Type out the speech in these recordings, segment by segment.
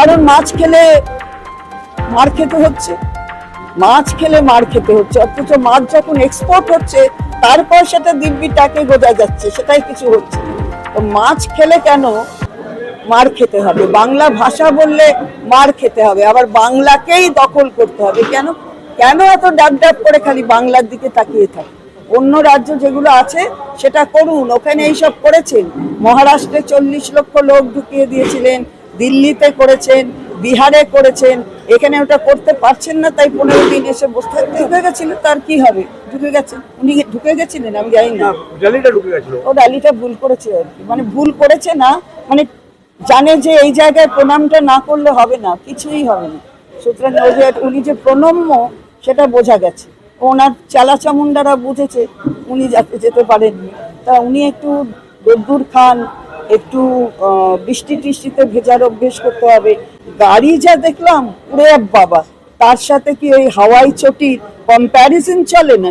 কারণ মাছ খেলে মার খেতে হচ্ছে, অথচ মাছ যখন এক্সপোর্ট হচ্ছে তারপর সেটা দিব্যি টাকে গোজা যাচ্ছে, সেটাই কিছু হচ্ছে। তো মাছ খেলে কেন মার খেতে হবে? বাংলা ভাষা বললে মার খেতে হবে, আবার বাংলাকেই দখল করতে হবে কেন? কেন এত ডাব ডাব করে খালি বাংলার দিকে তাকিয়ে থাকে? অন্য রাজ্য যেগুলো আছে সেটা করুন, ওখানে এইসব করেছেন। মহারাষ্ট্রে 40 লক্ষ লোক ঢুকিয়ে দিয়েছিলেন, দিল্লিতে করেছেন, বিহারে করেছেন, এখানে ওটা করতে পারছেন না, তাই 15 দিন এসে বসে ঢুকে গেছিলেন। তার কি হবে? ঢুকে গেছেন, উনি ঢুকে গেছিলেন, আমি জানি না, র্যালিটা ঢুকে গেছিল। ও র্যালিটা ভুল করেছে আর কি, মানে ভুল করেছে না, মানে জানে যে এই জায়গায় প্রণামটা না করলে হবে না, কিছুই হবে না। সুতরাং উনি যে প্রণম্য সেটা বোঝা গেছে, ওনার চালা চামুন্ডারা বুঝেছে উনি যেতে পারেননি। তা উনি একটু রোদ্দুর খান, একটু বৃষ্টি টিষ্টিতে ভেজার অভ্যেস করতে হবে। গাড়ি যা দেখলাম উড়ে বাবা, তার সাথে কি ওই হাওয়াই চটির কম্প্যারিজন চলে না?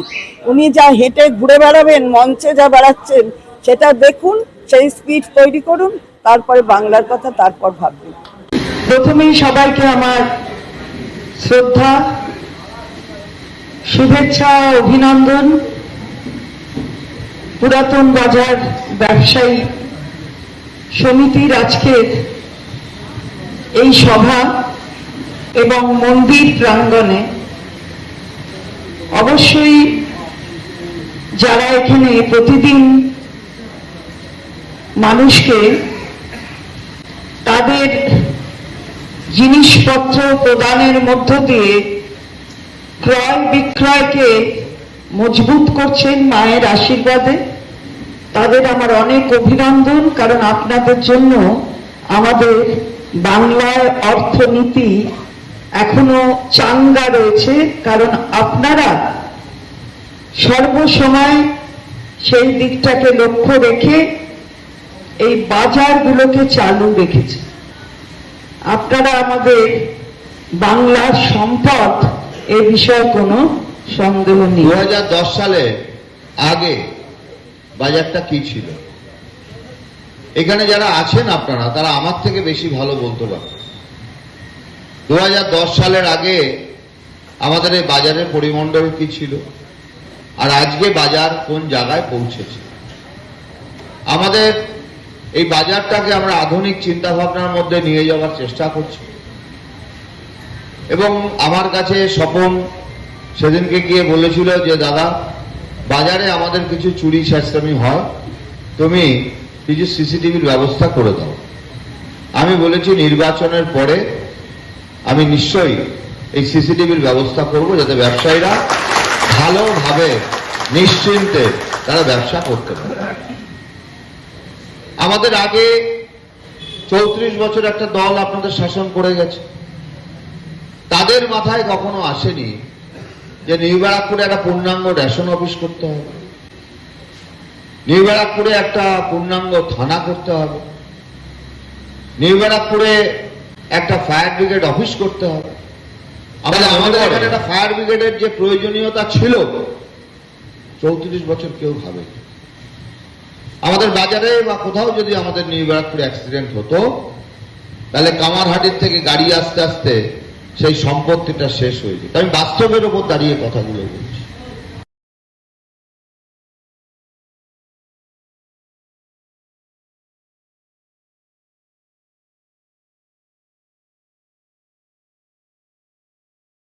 উনি যা হেঁটে ঘুরে বেড়াবেন, মঞ্চে যা বেড়াচ্ছেন সেটা দেখুন, সেই স্পিড তৈরি করুন, তারপরে বাংলার কথা তারপর ভাববেন। প্রথমেই সবাইকে আমার শ্রদ্ধা, শুভেচ্ছা, অভিনন্দন। পুরাতন বাজার ব্যবসায়ী সমিতির আজকের এই সভা এবং মন্দির প্রাঙ্গণে অবশ্যই যারা এখানে প্রতিদিন মানুষকে তাদের জিনিসপত্র প্রদানের মধ্য দিয়ে ক্রয় বিক্রয়কে মজবুত করছেন মায়ের আশীর্বাদে, তাদের আমার অনেক অভিনন্দন। কারণ আপনাদের জন্য আমাদের বাংলার অর্থনীতি এখনো চাঙ্গা রয়েছে, কারণ আপনারা সর্বসময় সেই দিকটাকে লক্ষ্য রেখে এই বাজারগুলোকে চালু রেখেছে। আপনারা আমাদের বাংলার সম্পদ, এ বিষয়ে কোনো সন্দেহ নেই। 2010 সালে আগে বাজারটা কি ছিল? এখানে যারা আছেন আপনারা, তারা আমার থেকে বেশি ভালো বলতে পারেন। 2010 সালের আগে আমাদের এই বাজারের পরিমণ্ডল কি ছিল, আর আজকে বাজার কোন জায়গায় পৌঁছেছে। আমাদের এই বাজারটাকে আমরা আধুনিক চিন্তা ভাবনার মধ্যে নিয়ে যাওয়ার চেষ্টা করছি। এবং আমার কাছে স্বপন সেদিনকে গিয়ে বলেছিল যে দাদা, বাজারে আমাদের কিছু চুরি ছেঁচড়ামি হয়, তুমি কিছু সিসিটিভির ব্যবস্থা করে দাও। আমি বলেছি নির্বাচনের পরে আমি নিশ্চয়ই এই সিসিটিভির ব্যবস্থা করব, যাতে ব্যবসায়ীরা ভালোভাবে নিশ্চিন্তে তারা ব্যবসা করতে পারে। আমাদের আগে 34 বছর একটা দল আপনাদের শাসন করে গেছে, তাদের মাথায় কখনো আসেনি যে নিউ ব্যারাকপুরে একটা পূর্ণাঙ্গ রেশন অফিস করতে হবে, নিউ ব্যারাকপুরে একটা পূর্ণাঙ্গ থানা করতে হবে, নিউ ব্যারাকপুরে একটা ফায়ার ব্রিগেড অফিস করতে হবে। আমাদের এখানে একটা ফায়ার ব্রিগেডের যে প্রয়োজনীয়তা ছিল 34 বছর কেউ ভাবে। আমাদের বাজারে বা কোথাও যদি আমাদের নিউ ব্যারাকপুরে অ্যাক্সিডেন্ট হতো, তাহলে কামারহাটির থেকে গাড়ি আসতে আসতে সেই সম্পত্তিটা শেষ হয়ে যেত। আমি বাস্তবের উপর দাঁড়িয়ে কথাগুলো বলছি।